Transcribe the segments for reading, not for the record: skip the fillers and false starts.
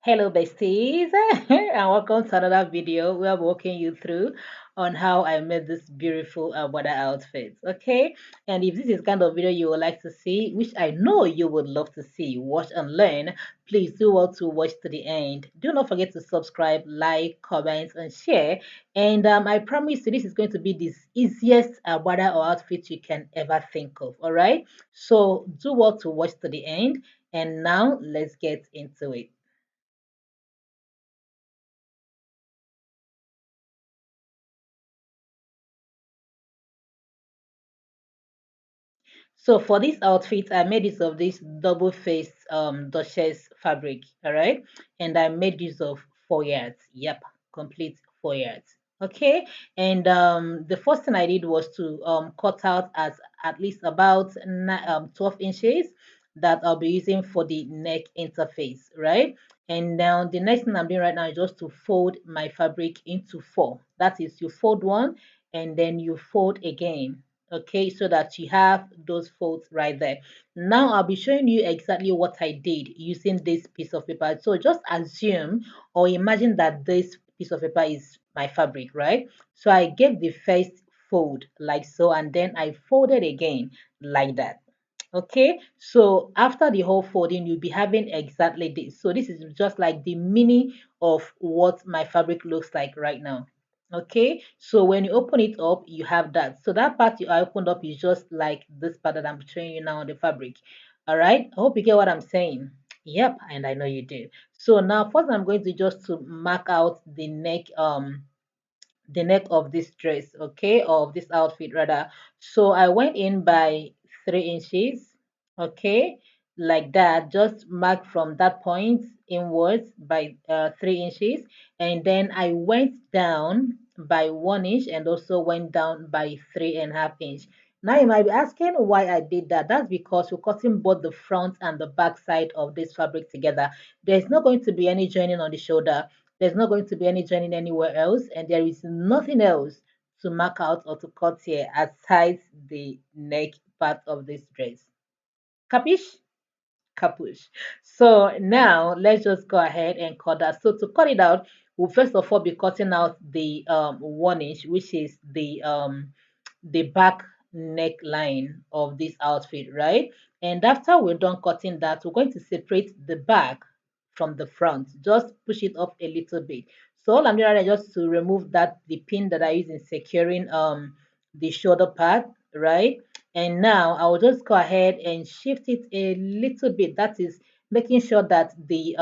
Hello, besties, and welcome to another video where I'm walking you through on how I made this beautiful AGBADA outfit. Okay, and if this is kind of video you would like to see, which I know you would love to see, watch and learn, please do well to watch to the end. Do not forget to subscribe, like, comment, and share. And I promise you, this is going to be the easiest AGBADA or outfit you can ever think of. All right, so do well to watch to the end. And now let's get into it. So for this outfit, I made use of this double face Duchess fabric, all right? And I made use of 4 yards. Yep, complete 4 yards. Okay, and the first thing I did was to cut out as at least about 12 inches that I'll be using for the neck interface, right? And now the next thing I'm doing right now is just to fold my fabric into four. That is, you fold one and then you fold again, okay, so that you have those folds right there. Now I'll be showing you exactly what I did using this piece of paper. So just assume or imagine that this piece of paper is my fabric, right? So I gave the first fold like so, and then I folded again like that. Okay, so after the whole folding, you'll be having exactly this. So this is just like the mini of what my fabric looks like right now. Okay, so when you open it up, you have that. So that part you opened up is just like this part that I'm showing you now on the fabric. All right, I hope you get what I'm saying. Yep, and I know you do. So now first I'm going to just to mark out the neck of this dress, okay, or of this outfit rather. So I went in by 3 inches, okay, like that. Just mark from that point inwards by 3 inches, and then I went down by 1 inch and also went down by 3.5 inch. Now you might be asking why I did that. That's because we're cutting both the front and the back side of this fabric together. There's not going to be any joining on the shoulder. There's not going to be any joining anywhere else, and there is nothing else to mark out or to cut here aside the neck part of this dress. Capish? Capush. So now let's just go ahead and cut that. So to cut it out, we'll first of all be cutting out the 1 inch, which is the back neckline of this outfit, right? And after we're done cutting that, we're going to separate the back from the front. Just push it up a little bit. So all I'm doing right now is just to remove that the pin that I use in securing the shoulder part, right? And now I will just go ahead and shift it a little bit. That is making sure that the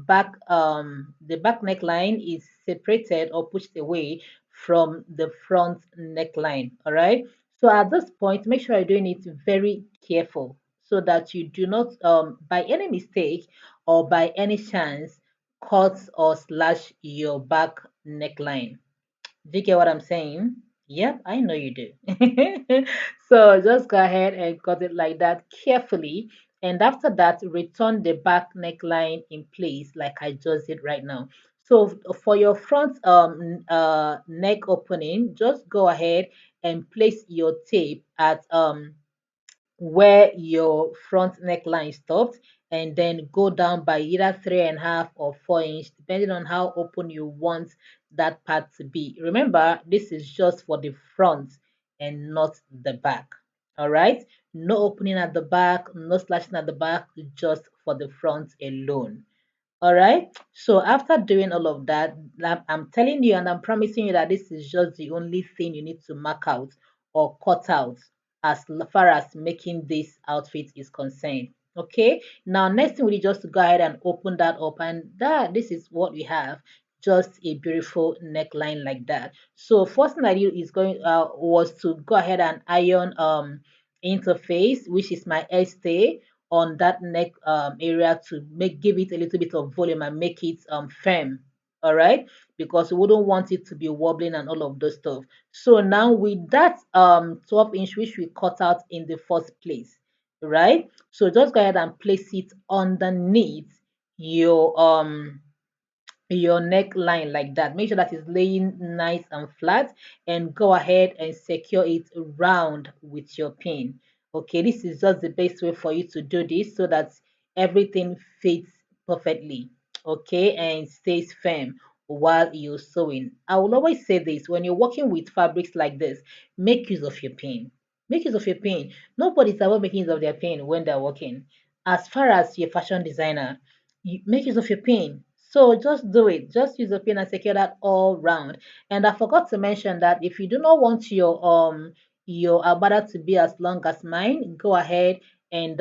back neckline is separated or pushed away from the front neckline. All right. So at this point, make sure you're doing it very careful so that you do not by any mistake or by any chance cut or slash your back neckline. Do you get what I'm saying? Yep, I know you do. So just go ahead and cut it like that carefully. And after that, return the back neckline in place like I just did right now. So for your front neck opening, just go ahead and place your tape at where your front neckline stops, and then go down by either 3.5 or 4 inch depending on how open you want that part to be. Remember, this is just for the front and not the back. All right, no opening at the back, no slashing at the back, just for the front alone. All right. So after doing all of that, I'm telling you and I'm promising you that this is just the only thing you need to mark out or cut out as far as making this outfit is concerned. Okay. Now, next thing we need just to go ahead and open that up, and that this is what we have. Just a beautiful neckline like that. So first thing I did is going was to go ahead and iron interface, which is my stay on that neck area to give it a little bit of volume and make it firm. All right, because we wouldn't want it to be wobbling and all of those stuff. So now with that 12 inch which we cut out in the first place, right? So just go ahead and place it underneath your neckline like that. Make sure that it's laying nice and flat, and go ahead and secure it round with your pin. Okay, this is just the best way for you to do this so that everything fits perfectly. okay, and stays firm while you're sewing. I will always say this: when you're working with fabrics like this, make use of your pin. Make use of your pin. Nobody's ever making use of their pin when they're working. As far as your fashion designer, you make use of your pin. So just do it. Just use the pin and secure that all round. And I forgot to mention that if you do not want your abada to be as long as mine, go ahead and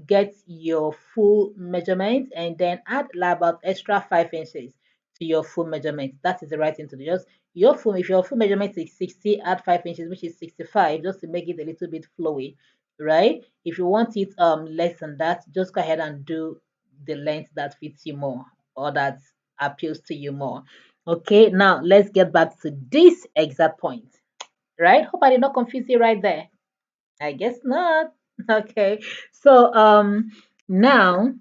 get your full measurement and then add like about extra 5 inches to your full measurement. That is the right thing to do. Just your full, if your full measurement is 60, add 5 inches, which is 65, just to make it a little bit flowy, right? If you want it less than that, just go ahead and do the length that fits you more or that appeals to you more. Okay, now let's get back to this exact point, right? Hope I did not confuse you right there. I guess not. Okay. So now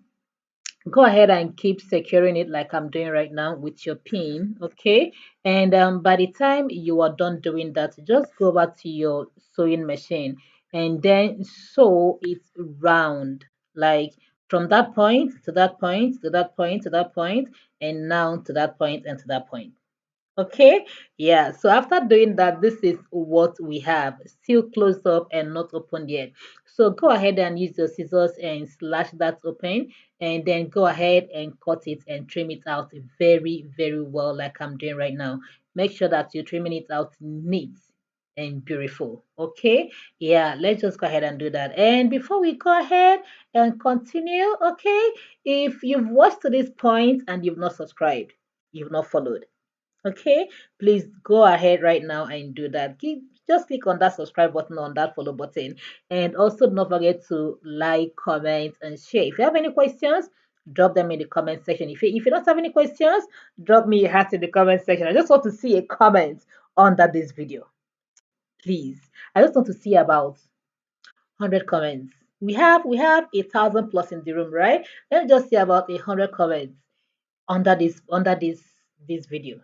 go ahead and keep securing it like I'm doing right now with your pin, okay? And by the time you are done doing that, just go back to your sewing machine and then sew it round, like from that point to that point to that point to that point, and now to that point and to that point. Okay, yeah. So after doing that, this is what we have. Still closed up and not opened yet. So go ahead and use your scissors and slash that open, and then go ahead and cut it and trim it out very, very well, like I'm doing right now. Make sure that you're trimming it out neat and beautiful. Okay, yeah. Let's just go ahead and do that. And before we go ahead and continue, okay, if you've watched to this point and you've not subscribed, you've not followed. Okay, please go ahead right now and do that. Just click on that subscribe button, on that follow button, and also don't forget to like, comment, and share. If you have any questions, drop them in the comment section. If you don't have any questions, drop me a heart in the comment section. I just want to see a comment under this video, please. I just want to see about 100 comments. We have 1,000 plus in the room, right? Let's just see about 100 comments under this video.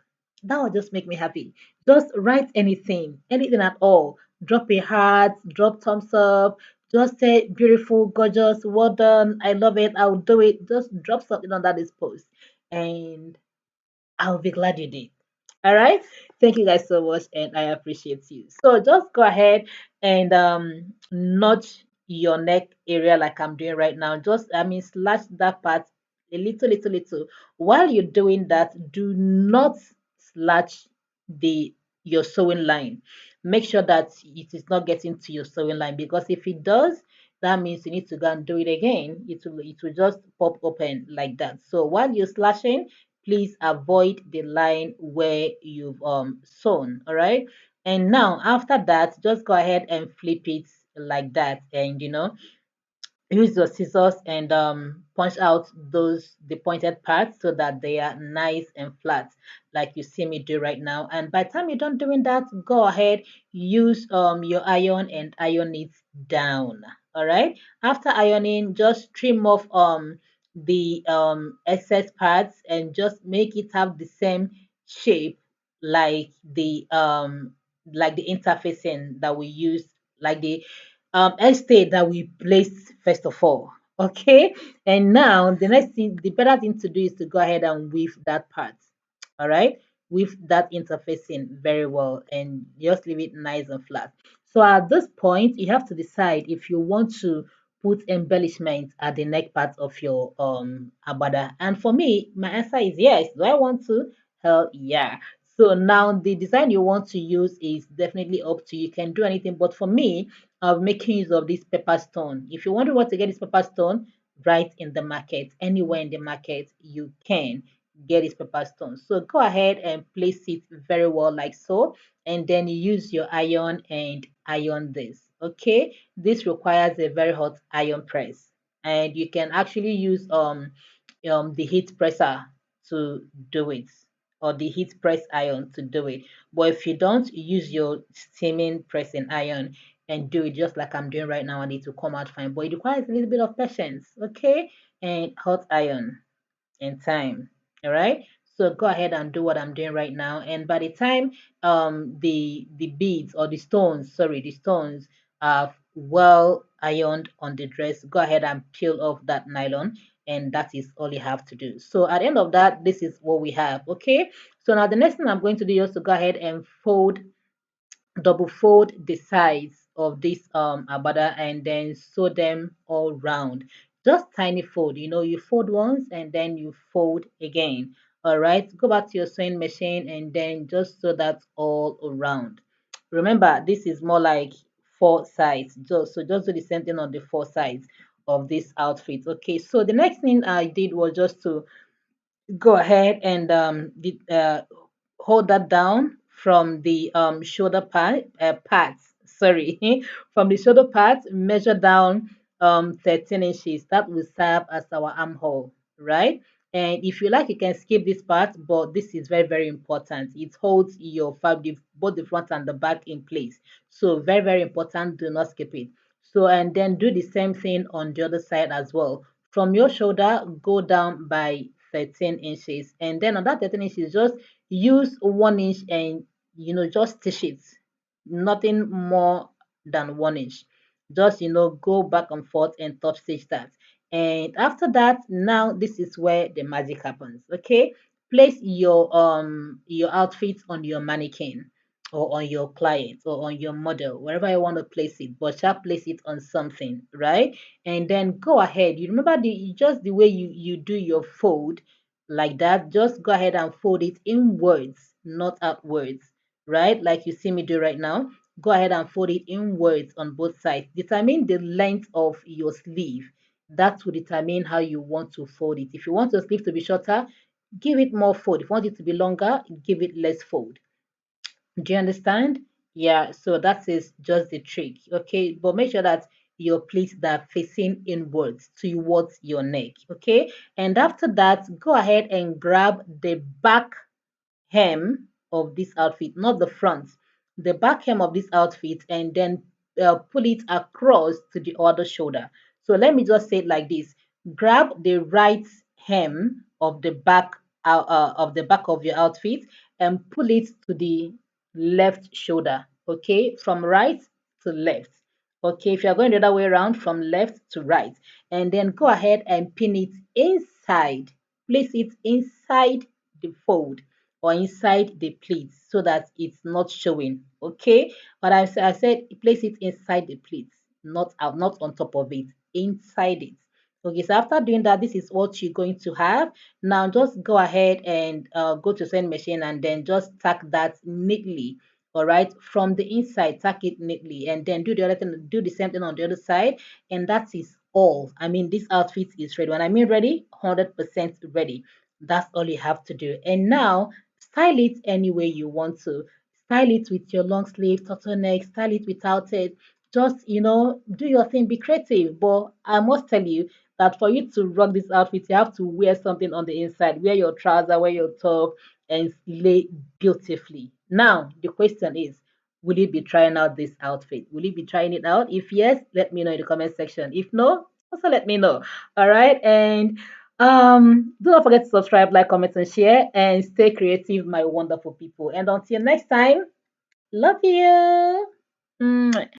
That will just make me happy. Just write anything at all. Drop a heart, drop thumbs up, just say beautiful, gorgeous, well done, I love it, I'll do it. Just drop something under this post and I'll be glad you did. All right. Thank you guys so much, and I appreciate you. So just go ahead and notch your neck area like I'm doing right now. Just slash that part a little, little, little. While you're doing that, do not slash the your sewing line. Make sure that it is not getting to your sewing line, because if it does, that means you need to go and do it again. It will just pop open like that. So while you're slashing, please avoid the line where you've sewn. All right, and now after that, just go ahead and flip it like that, and use your scissors and punch out the pointed parts so that they are nice and flat, like you see me do right now. And by the time you're done doing that, go ahead, use your iron and iron it down. All right, after ironing, just trim off the excess parts and just make it have the same shape like the interfacing that we use, like the estate that we placed first of all. Okay, and now the next thing, the better thing to do is to go ahead and weave that part. All right, weave that interfacing very well and just leave it nice and flat. So at this point, you have to decide if you want to put embellishment at the neck part of your abada. And for me, my answer is yes. Do I want to? Hell yeah. So now the design you want to use is definitely up to you. You can do anything, but for me, I'm making use of this pepper stone. If you wonder where to get this pepper stone, right in the market, anywhere in the market, you can get this pepper stone. So go ahead and place it very well like so, and then you use your iron and iron this. Okay, this requires a very hot iron press, and you can actually use the heat presser to do it, or the heat press iron to do it. But if you don't, use your steaming pressing iron and do it just like I'm doing right now, and it will come out fine. But it requires a little bit of patience, okay? And hot iron and time. All right. So go ahead and do what I'm doing right now. And by the time the beads, or the stones, sorry, the stones are well ironed on the dress, go ahead and peel off that nylon and that is all you have to do. So at the end of that, this is what we have. Okay, so now the next thing I'm going to do is to go ahead and double fold the sides of this agbada and then sew them all round. Just tiny fold, you fold once and then you fold again. All right, go back to your sewing machine and then just sew that all around. Remember, this is more like four sides, so just do the same thing on the four sides of this outfit. Okay, so the next thing I did was just to go ahead and hold that down from the shoulder parts. Sorry, from the shoulder parts, measure down 13 inches. That will serve as our armhole, right? And if you like, you can skip this part, but this is very, very important. It holds your fabric, both the front and the back, in place. So very, very important. Do not skip it. So, and then do the same thing on the other side as well. From your shoulder, go down by 13 inches, and then on that 13 inches, just use 1 inch and just stitch it, nothing more than 1 inch. Just go back and forth and top stitch that. And after that, now this is where the magic happens. Okay, place your outfit on your mannequin or on your client or on your model, wherever you want to place it, but shall place it on something, right? And then go ahead. You remember just the way you do your fold, like that. Just go ahead and fold it inwards, not outwards, right? Like you see me do right now. Go ahead and fold it inwards on both sides. Determine the length of your sleeve. That will determine how you want to fold it. If you want your sleeve to be shorter, give it more fold. If you want it to be longer, give it less fold. Do you understand? Yeah, so that is just the trick. Okay, but make sure that your pleats are facing inwards towards your neck. Okay, and after that, go ahead and grab the back hem of this outfit, not the front, the back hem of this outfit, and then pull it across to the other shoulder. So let me just say it like this: grab the right hem of the back of your outfit and pull it to the left shoulder. Okay, from right to left. Okay, if you're going the other way around, from left to right, and then go ahead and pin it inside. Place it inside the fold or inside the pleats so that it's not showing. Okay, but I said place it inside the pleats, not out, not on top of it, inside it. Okay, so after doing that, this is what you're going to have. Now just go ahead and go to sewing machine and then just tack that neatly. All right, from the inside, tack it neatly, and then do the other thing, do the same thing on the other side, and that is all. I mean, this outfit is ready. When I mean ready, 100% ready. That's all you have to do. And now style it any way you want to. Style it with your long sleeve, turtleneck, style it without it. Just, do your thing, be creative. But I must tell you that for you to rock this outfit, you have to wear something on the inside. Wear your trouser, wear your top, and lay beautifully. Now, the question is, will you be trying out this outfit? Will you be trying it out? If yes, let me know in the comment section. If no, also let me know. All right. And do not forget to subscribe, like, comment, and share, and stay creative, my wonderful people. And until next time, love you. Mwah.